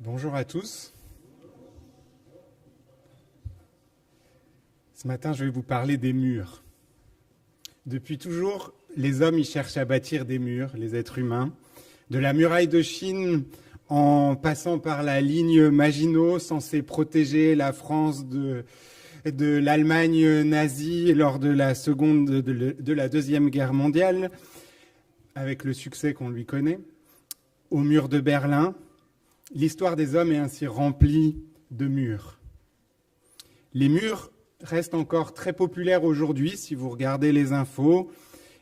Bonjour à tous. Ce matin, je vais vous parler des murs. Depuis toujours, les hommes y cherchent à bâtir des murs, les êtres humains. De la muraille de Chine, en passant par la ligne Maginot, censée protéger la France de l'Allemagne nazie lors de la Deuxième Guerre mondiale, avec le succès qu'on lui connaît, au mur de Berlin. L'histoire des hommes est ainsi remplie de murs. Les murs restent encore très populaires aujourd'hui si vous regardez les infos,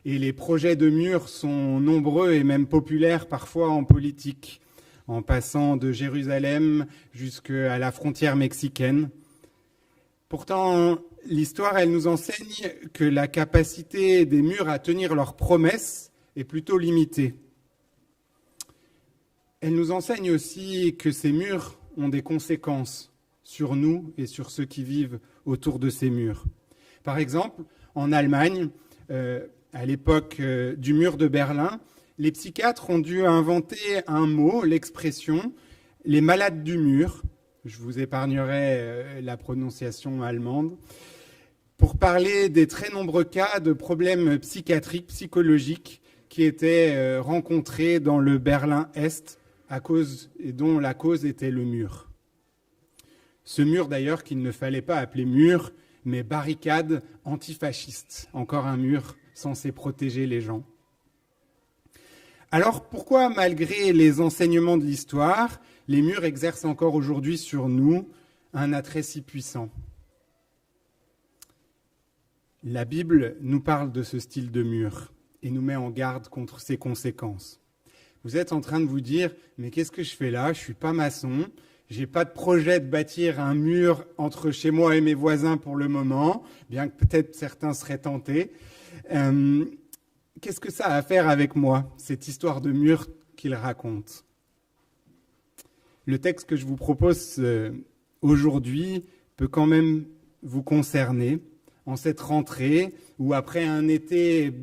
et les projets de murs sont nombreux et même populaires parfois en politique, en passant de Jérusalem jusqu'à la frontière mexicaine. Pourtant, l'histoire, elle nous enseigne que la capacité des murs à tenir leurs promesses est plutôt limitée. Elle nous enseigne aussi que ces murs ont des conséquences sur nous et sur ceux qui vivent autour de ces murs. Par exemple, en Allemagne, à l'époque du mur de Berlin, les psychiatres ont dû inventer un mot, l'expression « les malades du mur ». Je vous épargnerai la prononciation allemande, pour parler des très nombreux cas de problèmes psychiatriques, psychologiques qui étaient rencontrés dans le Berlin-Est et dont la cause était le mur. Ce mur d'ailleurs qu'il ne fallait pas appeler mur, mais barricade antifasciste, encore un mur censé protéger les gens. Alors pourquoi, malgré les enseignements de l'histoire, les murs exercent encore aujourd'hui sur nous un attrait si puissant? La Bible nous parle de ce style de mur et nous met en garde contre ses conséquences. Vous êtes en train de vous dire, mais qu'est-ce que je fais là? Je ne suis pas maçon, je n'ai pas de projet de bâtir un mur entre chez moi et mes voisins pour le moment, bien que peut-être certains seraient tentés. Qu'est-ce que ça a à faire avec moi, cette histoire de mur qu'il raconte? Le texte que je vous propose aujourd'hui peut quand même vous concerner en cette rentrée ou après un été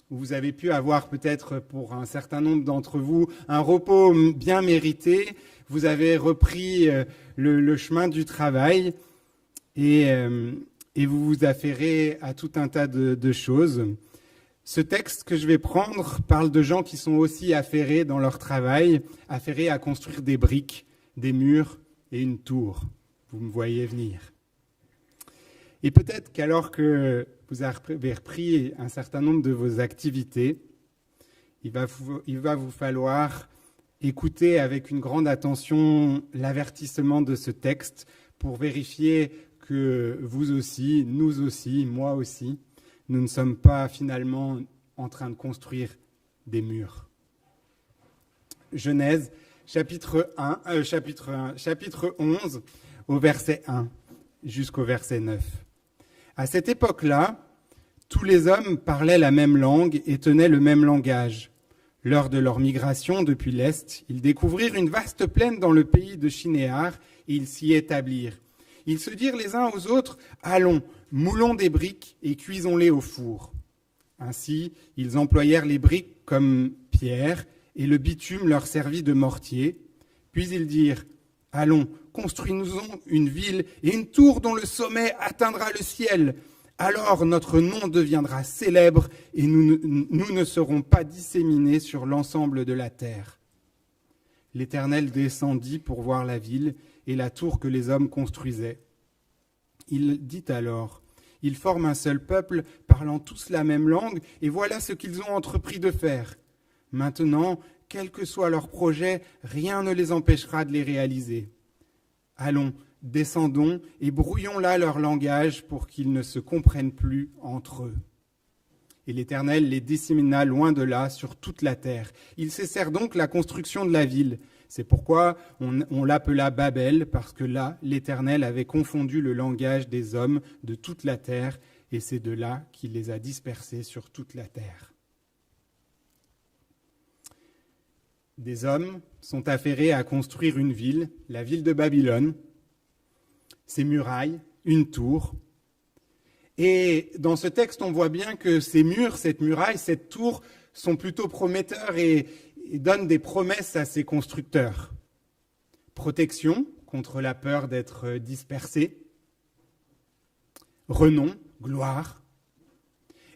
où vous avez pu avoir peut-être pour un certain nombre d'entre vous un repos bien mérité. Vous avez repris le chemin du travail et vous vous affairez à tout un tas de choses. Ce texte que je vais prendre parle de gens qui sont aussi affairés dans leur travail, affairés à construire des briques, des murs et une tour. Vous me voyez venir. Et peut-être qu'alors que vous avez repris un certain nombre de vos activités, il va vous falloir écouter avec une grande attention l'avertissement de ce texte pour vérifier que vous aussi, nous aussi, moi aussi, nous ne sommes pas finalement en train de construire des murs. Genèse, chapitre 11, au verset 1 jusqu'au verset 9. À cette époque-là, tous les hommes parlaient la même langue et tenaient le même langage. Lors de leur migration depuis l'Est, ils découvrirent une vaste plaine dans le pays de Shinéar et ils s'y établirent. Ils se dirent les uns aux autres, « Allons, moulons des briques et cuisons-les au four. » Ainsi, ils employèrent les briques comme pierre et le bitume leur servit de mortier. Puis ils dirent, « Allons, construisons une ville et une tour dont le sommet atteindra le ciel. Alors notre nom deviendra célèbre et nous ne serons pas disséminés sur l'ensemble de la terre. » L'Éternel descendit pour voir la ville et la tour que les hommes construisaient. Il dit alors, « Ils forment un seul peuple, parlant tous la même langue, et voilà ce qu'ils ont entrepris de faire. Maintenant, quel que soit leur projet, rien ne les empêchera de les réaliser. Allons, descendons et brouillons là leur langage pour qu'ils ne se comprennent plus entre eux. » Et l'Éternel les dissémina loin de là sur toute la terre. Ils cessèrent donc la construction de la ville. C'est pourquoi on l'appela Babel, parce que là, l'Éternel avait confondu le langage des hommes de toute la terre, et c'est de là qu'il les a dispersés sur toute la terre. Des hommes sont affairés à construire une ville, la ville de Babylone, ses murailles, une tour. Et dans ce texte, on voit bien que ces murs, cette muraille, cette tour sont plutôt prometteurs et donnent des promesses à ces constructeurs. protection contre la peur d'être dispersé, renom, gloire.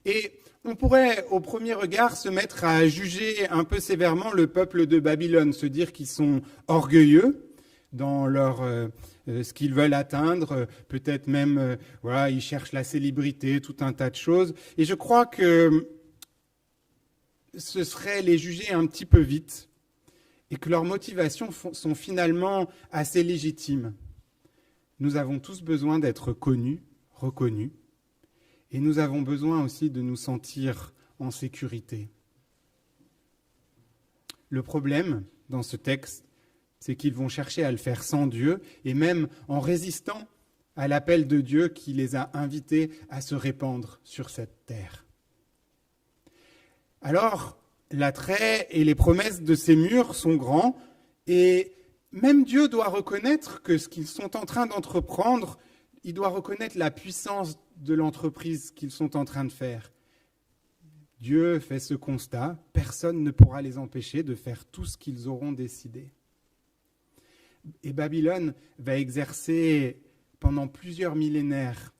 Et on pourrait, au premier regard, se mettre à juger un peu sévèrement le peuple de Babylone, se dire qu'ils sont orgueilleux dans ce qu'ils veulent atteindre, peut-être même, ils cherchent la célébrité, tout un tas de choses. Et je crois que ce serait les juger un petit peu vite et que leurs motivations sont finalement assez légitimes. Nous avons tous besoin d'être connus, reconnus, et nous avons besoin aussi de nous sentir en sécurité. Le problème dans ce texte, c'est qu'ils vont chercher à le faire sans Dieu, et même en résistant à l'appel de Dieu qui les a invités à se répandre sur cette terre. Alors, l'attrait et les promesses de ces murs sont grands, et même Dieu doit reconnaître que ce qu'ils sont en train d'entreprendre, il doit reconnaître la puissance de l'entreprise qu'ils sont en train de faire. Dieu fait ce constat, personne ne pourra les empêcher de faire tout ce qu'ils auront décidé. Et Babylone va exercer pendant plusieurs millénaires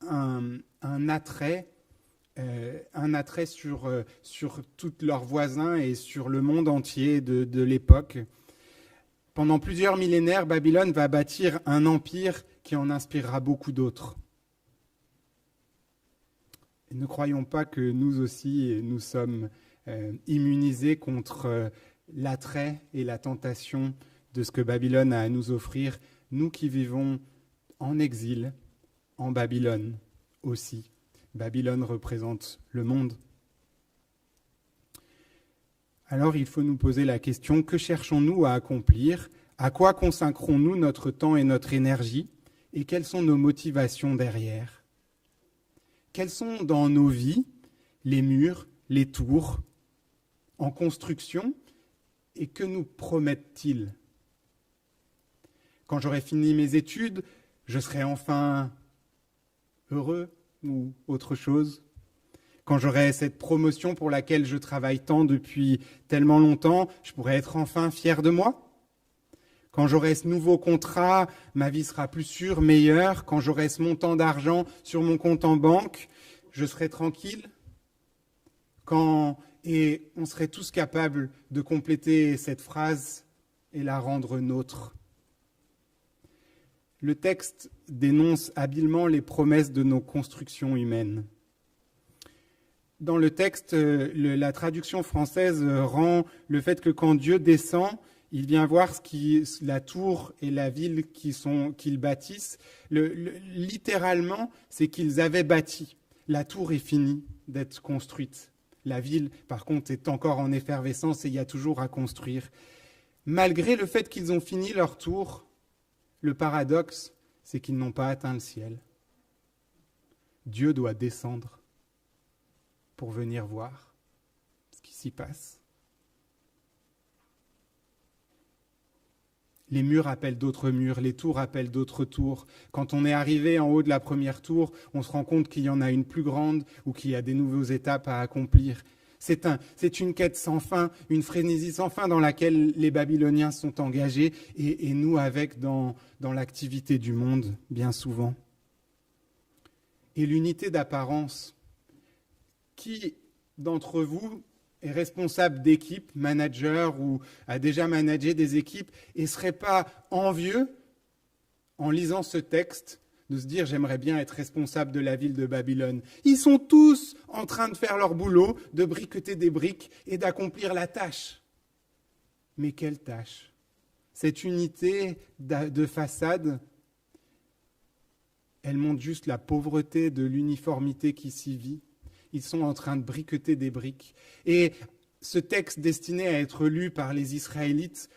un attrait sur tous leurs voisins et sur le monde entier de l'époque. Pendant plusieurs millénaires, Babylone va bâtir un empire qui en inspirera beaucoup d'autres. Et ne croyons pas que nous aussi, nous sommes immunisés contre l'attrait et la tentation de ce que Babylone a à nous offrir, nous qui vivons en exil, en Babylone aussi. Babylone représente le monde. Alors il faut nous poser la question, que cherchons-nous à accomplir? À quoi consacrons-nous notre temps et notre énergie? Et quelles sont nos motivations derrière? Quels sont dans nos vies les murs, les tours en construction? Et que nous promettent-ils? Quand j'aurai fini mes études, je serai enfin heureux ou autre chose? Quand j'aurai cette promotion pour laquelle je travaille tant depuis tellement longtemps, je pourrai être enfin fier de moi? Quand j'aurai ce nouveau contrat, ma vie sera plus sûre, meilleure. Quand j'aurai ce montant d'argent sur mon compte en banque, je serai tranquille. Et on serait tous capables de compléter cette phrase et la rendre nôtre. Le texte dénonce habilement les promesses de nos constructions humaines. Dans le texte, la traduction française rend le fait que quand Dieu descend, il vient voir la tour et la ville qu'ils bâtissent. Littéralement, c'est qu'ils avaient bâti. La tour est finie d'être construite. La ville, par contre, est encore en effervescence et il y a toujours à construire. Malgré le fait qu'ils ont fini leur tour, le paradoxe, c'est qu'ils n'ont pas atteint le ciel. Dieu doit descendre pour venir voir ce qui s'y passe. Les murs appellent d'autres murs, les tours appellent d'autres tours. Quand on est arrivé en haut de la première tour, on se rend compte qu'il y en a une plus grande ou qu'il y a des nouvelles étapes à accomplir. C'est une quête sans fin, une frénésie sans fin dans laquelle les Babyloniens sont engagés et nous avec dans l'activité du monde, bien souvent. Et l'unité d'apparence. Qui d'entre vous est responsable d'équipe, manager ou a déjà managé des équipes et ne serait pas envieux, en lisant ce texte, de se dire « j'aimerais bien être responsable de la ville de Babylone ». Ils sont tous en train de faire leur boulot, de briqueter des briques et d'accomplir la tâche. Mais quelle tâche? Cette unité de façade, elle montre juste la pauvreté de l'uniformité qui s'y vit. Ils sont en train de briqueter des briques. Et ce texte destiné à être lu par les Israélites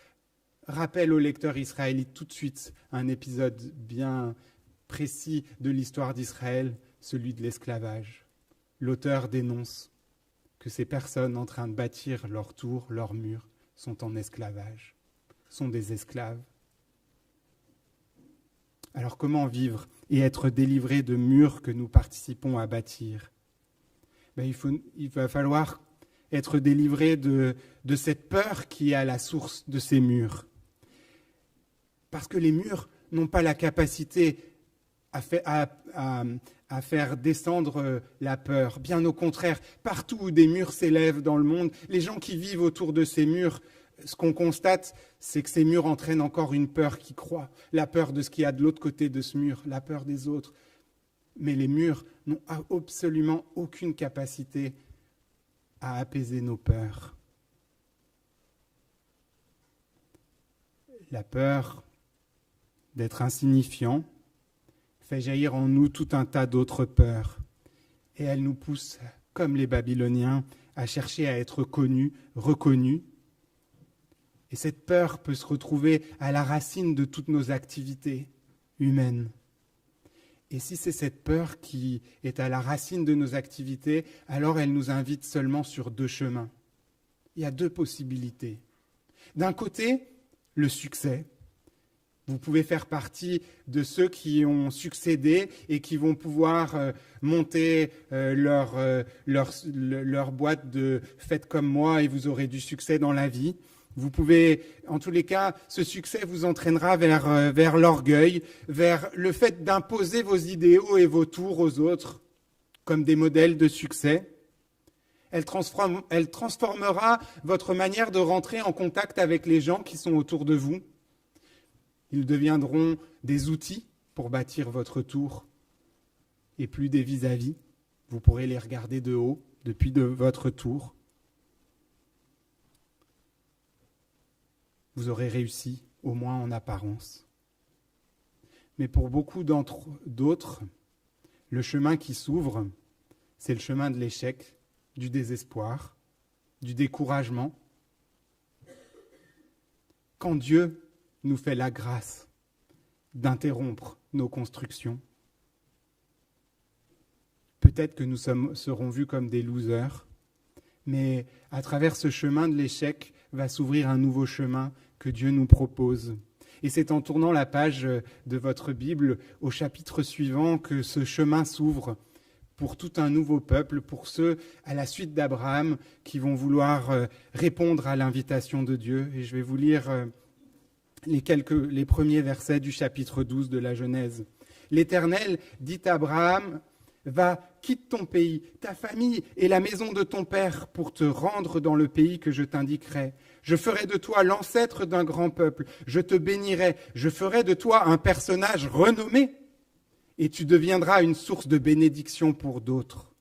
rappelle aux lecteurs israélites tout de suite un épisode bien précis de l'histoire d'Israël, celui de l'esclavage. L'auteur dénonce que ces personnes en train de bâtir leur tour, leurs murs, sont en esclavage, sont des esclaves. Alors comment vivre et être délivrés de murs que nous participons à bâtir? Il va falloir être délivré de cette peur qui est à la source de ces murs. Parce que les murs n'ont pas la capacité à faire descendre la peur. Bien au contraire, partout où des murs s'élèvent dans le monde, les gens qui vivent autour de ces murs, ce qu'on constate, c'est que ces murs entraînent encore une peur qui croît. La peur de ce qu'il y a de l'autre côté de ce mur, la peur des autres. Mais les murs n'ont absolument aucune capacité à apaiser nos peurs. La peur d'être insignifiant fait jaillir en nous tout un tas d'autres peurs. Et elle nous pousse, comme les Babyloniens, à chercher à être connus, reconnus. Et cette peur peut se retrouver à la racine de toutes nos activités humaines. Et si c'est cette peur qui est à la racine de nos activités, alors elle nous invite seulement sur 2 chemins. Il y a 2 possibilités. D'un côté, le succès. Vous pouvez faire partie de ceux qui ont succédé et qui vont pouvoir monter leur boîte de « faites comme moi » et vous aurez du succès dans la vie. Vous pouvez, en tous les cas, ce succès vous entraînera vers l'orgueil, vers le fait d'imposer vos idéaux et vos tours aux autres comme des modèles de succès. Elle transformera votre manière de rentrer en contact avec les gens qui sont autour de vous. Ils deviendront des outils pour bâtir votre tour et plus des vis-à-vis. Vous pourrez les regarder de haut depuis votre tour. Vous aurez réussi, au moins en apparence. Mais pour beaucoup d'autres, le chemin qui s'ouvre, c'est le chemin de l'échec, du désespoir, du découragement. Quand Dieu nous fait la grâce d'interrompre nos constructions, peut-être que nous serons vus comme des losers, mais à travers ce chemin de l'échec va s'ouvrir un nouveau chemin que Dieu nous propose. Et c'est en tournant la page de votre Bible au chapitre suivant que ce chemin s'ouvre pour tout un nouveau peuple, pour ceux à la suite d'Abraham qui vont vouloir répondre à l'invitation de Dieu. Et je vais vous lire les premiers versets du chapitre 12 de la Genèse. L'Éternel dit à Abraham: va, quitte ton pays, ta famille et la maison de ton père pour te rendre dans le pays que je t'indiquerai. Je ferai de toi l'ancêtre d'un grand peuple. Je te bénirai. Je ferai de toi un personnage renommé et tu deviendras une source de bénédiction pour d'autres.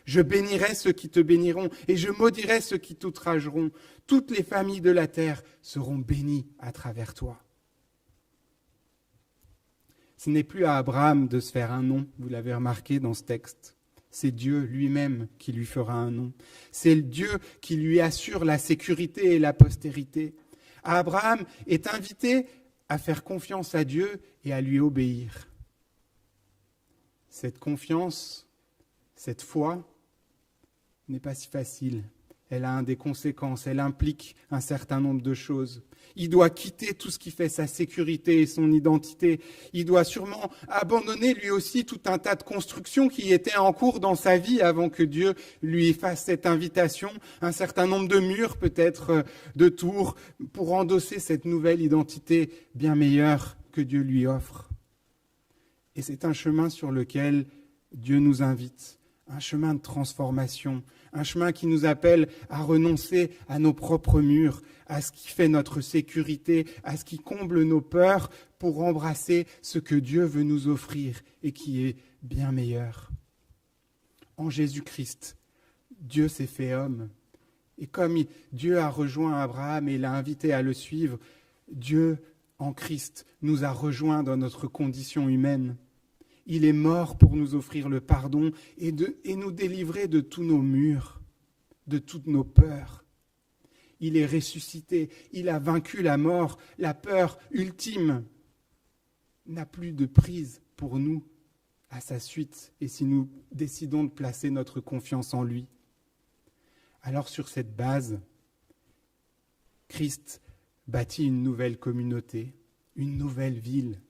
Je bénirai ceux qui te béniront et je maudirai ceux qui t'outrageront. Toutes les familles de la terre seront bénies à travers toi. Ce n'est plus à Abraham de se faire un nom, vous l'avez remarqué dans ce texte. C'est Dieu lui-même qui lui fera un nom. C'est Dieu qui lui assure la sécurité et la postérité. Abraham est invité à faire confiance à Dieu et à lui obéir. Cette confiance, cette foi, n'est pas si facile. Elle a des conséquences, elle implique un certain nombre de choses. Il doit quitter tout ce qui fait sa sécurité et son identité. Il doit sûrement abandonner lui aussi tout un tas de constructions qui étaient en cours dans sa vie avant que Dieu lui fasse cette invitation, un certain nombre de murs peut-être, de tours, pour endosser cette nouvelle identité bien meilleure que Dieu lui offre. Et c'est un chemin sur lequel Dieu nous invite. Un chemin de transformation, un chemin qui nous appelle à renoncer à nos propres murs, à ce qui fait notre sécurité, à ce qui comble nos peurs pour embrasser ce que Dieu veut nous offrir et qui est bien meilleur. En Jésus-Christ, Dieu s'est fait homme. Et comme Dieu a rejoint Abraham et l'a invité à le suivre, Dieu, en Christ, nous a rejoints dans notre condition humaine. Il est mort pour nous offrir le pardon et nous délivrer de tous nos murs, de toutes nos peurs. Il est ressuscité, il a vaincu la mort, la peur ultime n'a plus de prise pour nous à sa suite et si nous décidons de placer notre confiance en lui. Alors sur cette base, Christ bâtit une nouvelle communauté, une nouvelle ville.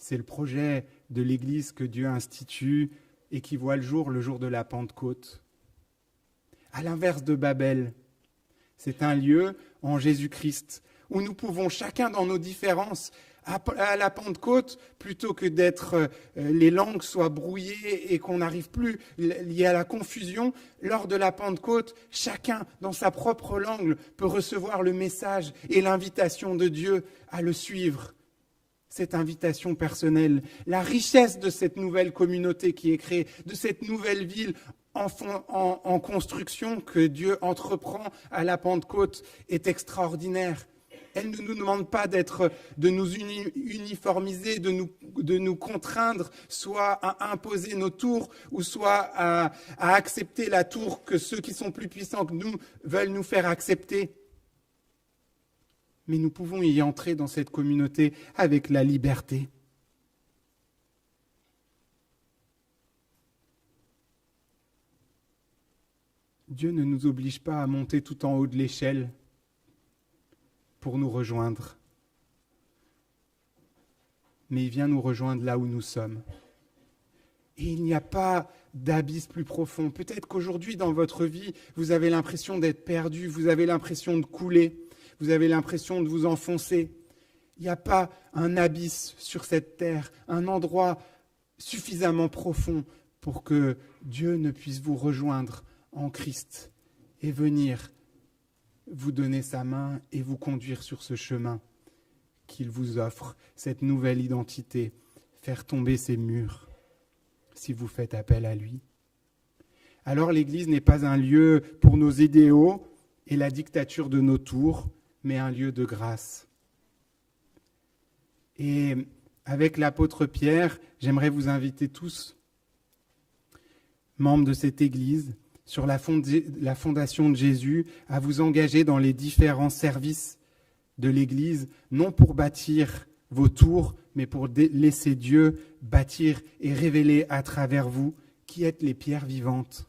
C'est le projet de l'Église que Dieu institue et qui voit le jour de la Pentecôte. À l'inverse de Babel, c'est un lieu en Jésus-Christ où nous pouvons chacun dans nos différences, à la Pentecôte, plutôt que d'être les langues soient brouillées et qu'on n'arrive plus lié à la confusion, lors de la Pentecôte, chacun dans sa propre langue peut recevoir le message et l'invitation de Dieu à le suivre. Cette invitation personnelle, la richesse de cette nouvelle communauté qui est créée, de cette nouvelle ville en construction que Dieu entreprend à la Pentecôte est extraordinaire. Elle ne nous demande pas de nous uniformiser, de nous contraindre, soit à imposer nos tours, ou soit à accepter la tour que ceux qui sont plus puissants que nous veulent nous faire accepter. Mais nous pouvons y entrer dans cette communauté avec la liberté. Dieu ne nous oblige pas à monter tout en haut de l'échelle pour nous rejoindre. Mais il vient nous rejoindre là où nous sommes. Et il n'y a pas d'abysse plus profond. Peut-être qu'aujourd'hui, dans votre vie, vous avez l'impression d'être perdu, vous avez l'impression de couler, vous avez l'impression de vous enfoncer. Il n'y a pas un abysse sur cette terre, un endroit suffisamment profond pour que Dieu ne puisse vous rejoindre en Christ et venir vous donner sa main et vous conduire sur ce chemin qu'il vous offre, cette nouvelle identité, faire tomber ces murs si vous faites appel à lui. Alors l'Église n'est pas un lieu pour nos idéaux et la dictature de nos tours, mais un lieu de grâce. Et avec l'apôtre Pierre, j'aimerais vous inviter tous, membres de cette Église, sur la fondation de Jésus, à vous engager dans les différents services de l'Église, non pour bâtir vos tours, mais pour laisser Dieu bâtir et révéler à travers vous qui êtes les pierres vivantes,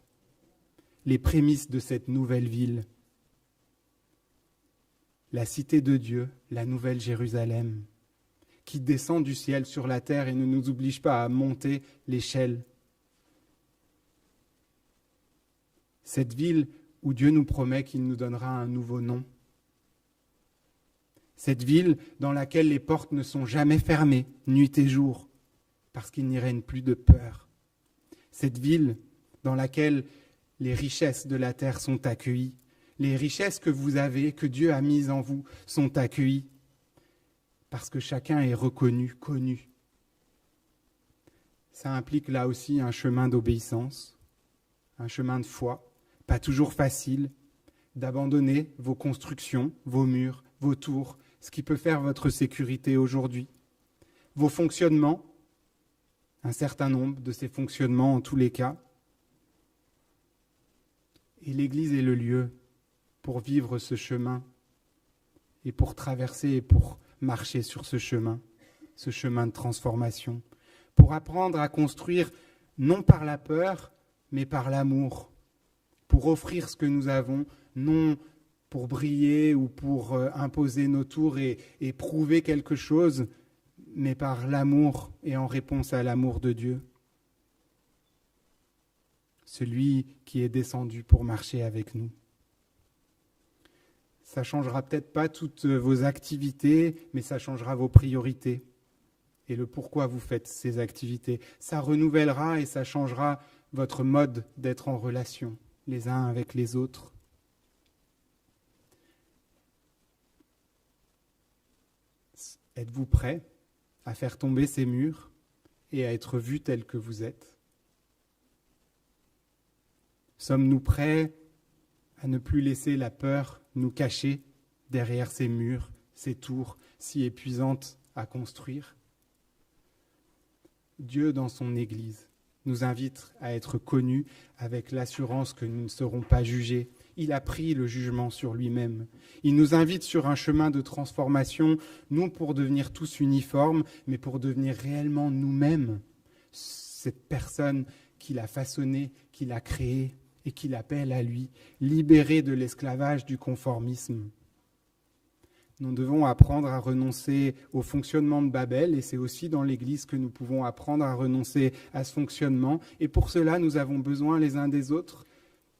les prémices de cette nouvelle ville, la cité de Dieu, la nouvelle Jérusalem, qui descend du ciel sur la terre et ne nous oblige pas à monter l'échelle. Cette ville où Dieu nous promet qu'il nous donnera un nouveau nom. Cette ville dans laquelle les portes ne sont jamais fermées, nuit et jour, parce qu'il n'y règne plus de peur. Cette ville dans laquelle les richesses de la terre sont accueillies. Les richesses que vous avez, que Dieu a mises en vous, sont accueillies, parce que chacun est reconnu, connu. Ça implique là aussi un chemin d'obéissance, un chemin de foi. Pas toujours facile d'abandonner vos constructions, vos murs, vos tours, ce qui peut faire votre sécurité aujourd'hui. Vos fonctionnements, un certain nombre de ces fonctionnements en tous les cas. Et l'Église est le lieu pour vivre ce chemin et pour traverser et pour marcher sur ce chemin de transformation, pour apprendre à construire non par la peur, mais par l'amour, pour offrir ce que nous avons, non pour briller ou pour imposer nos tours et prouver quelque chose, mais par l'amour et en réponse à l'amour de Dieu. Celui qui est descendu pour marcher avec nous. Ça ne changera peut-être pas toutes vos activités, mais ça changera vos priorités et le pourquoi vous faites ces activités. Ça renouvellera et ça changera votre mode d'être en relation les uns avec les autres. Êtes-vous prêts à faire tomber ces murs et à être vus tels que vous êtes ? Sommes-nous prêts à ne plus laisser la peur nous cacher derrière ces murs, ces tours si épuisantes à construire ? Dieu, dans son Église, nous invite à être connus avec l'assurance que nous ne serons pas jugés. Il a pris le jugement sur lui-même. Il nous invite sur un chemin de transformation, non pour devenir tous uniformes, mais pour devenir réellement nous-mêmes, cette personne qu'il a façonnée, qu'il a créée et qu'il appelle à lui, libérée de l'esclavage du conformisme. Nous devons apprendre à renoncer au fonctionnement de Babel, et c'est aussi dans l'Église que nous pouvons apprendre à renoncer à ce fonctionnement. Et pour cela, nous avons besoin les uns des autres.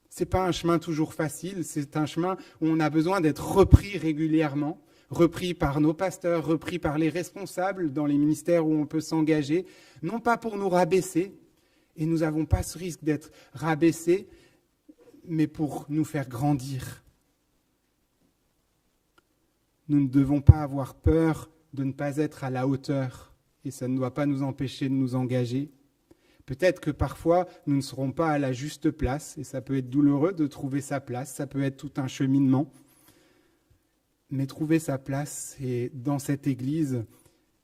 Ce n'est pas un chemin toujours facile, c'est un chemin où on a besoin d'être repris régulièrement. repris par nos pasteurs, repris par les responsables dans les ministères où on peut s'engager, non pas pour nous rabaisser, et nous n'avons pas ce risque d'être rabaissés, mais pour nous faire grandir. Nous ne devons pas avoir peur de ne pas être à la hauteur, et ça ne doit pas nous empêcher de nous engager. Peut-être que parfois, nous ne serons pas à la juste place, et ça peut être douloureux de trouver sa place, ça peut être tout un cheminement. Mais trouver sa place dans cette Église,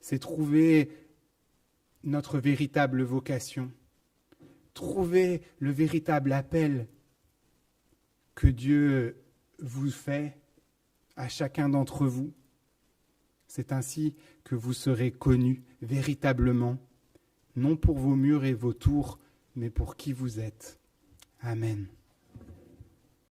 c'est trouver notre véritable vocation, trouver le véritable appel que Dieu vous fait à chacun d'entre vous. C'est ainsi que vous serez connus véritablement, non pour vos murs et vos tours, mais pour qui vous êtes. Amen.